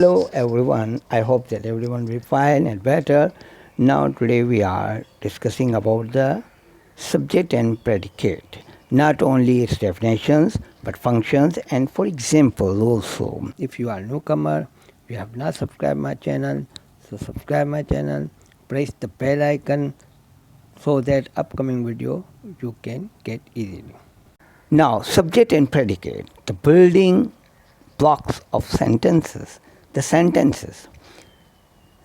Hello everyone, I hope that everyone will be fine and better. Now today we are discussing about the subject and predicate. Not only its definitions but functions, and for example also if you are a newcomer, you have not subscribed my channel, so subscribe my channel, press the bell icon so that upcoming video you can get easily. Now subject and predicate, the building blocks of sentences. The sentences.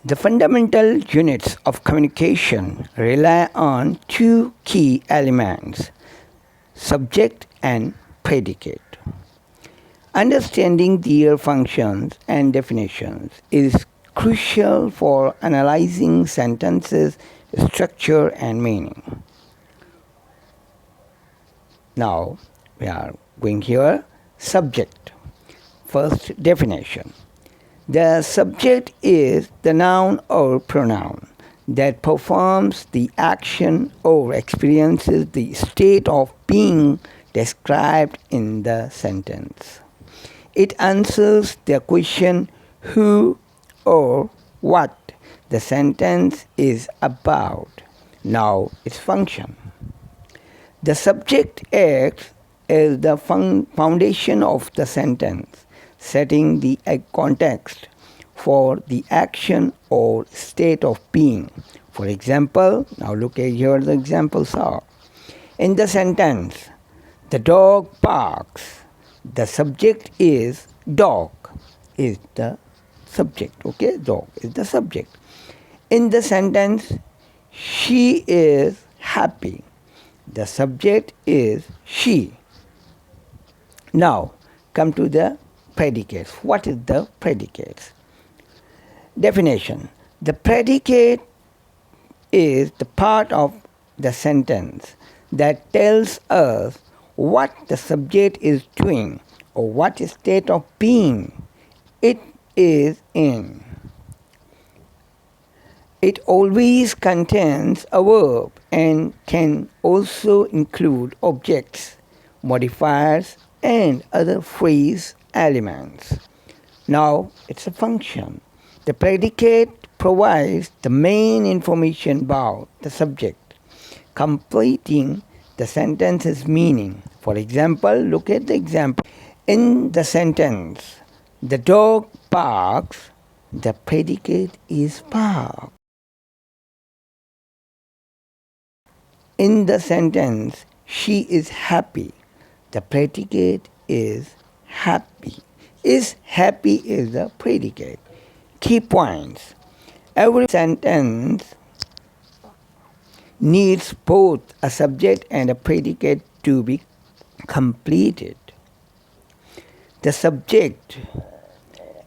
The fundamental units of communication rely on two key elements, subject and predicate. Understanding their functions and definitions is crucial for analyzing sentences, structure, and meaning. Now we are going here. Subject. First definition. The subject is the noun or pronoun that performs the action or experiences the state of being described in the sentence. It answers the question who or what the sentence is about. Now its function. The subject acts as the foundation of the sentence, setting the context for the action or state of being. For example, now look at here the examples are. In the sentence, the dog barks. The subject is dog, is the subject, okay? Dog is the subject. In the sentence, she is happy. The subject is she. Now, come to the predicates. What is the predicates? Definition. The predicate is the part of the sentence that tells us what the subject is doing or what state of being it is in. It always contains a verb and can also include objects, modifiers, and other phrase elements. Now it's a function. The predicate provides the main information about the subject, completing the sentence's meaning. For example, look at the example. In the sentence, the dog barks, the predicate is bark. In the sentence, she is happy, the predicate is happy. Is happy is the predicate. Key points. Every sentence needs both a subject and a predicate to be completed. The subject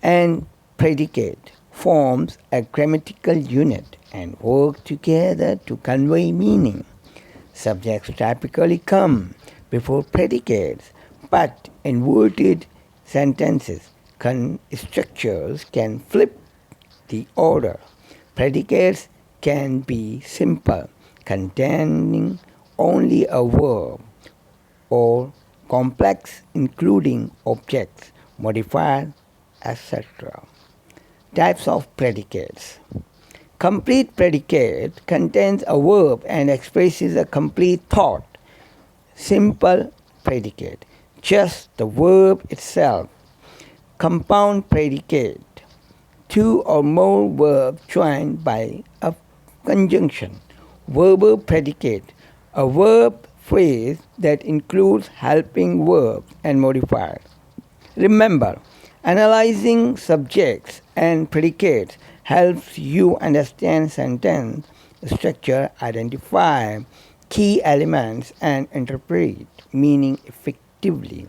and predicate forms a grammatical unit and work together to convey meaning. Subjects typically come before predicates, but inverted sentences structures can flip the order. Predicates can be simple, containing only a verb, or complex, including objects, modifiers, etc. Types of predicates. Complete predicate contains a verb and expresses a complete thought. Simple predicate, just the verb itself. Compound predicate, two or more verbs joined by a conjunction. Verbal predicate, a verb phrase that includes helping verbs and modifiers. Remember, analyzing subjects and predicates helps you understand sentence structure, identify key elements, and interpret meaning effectively.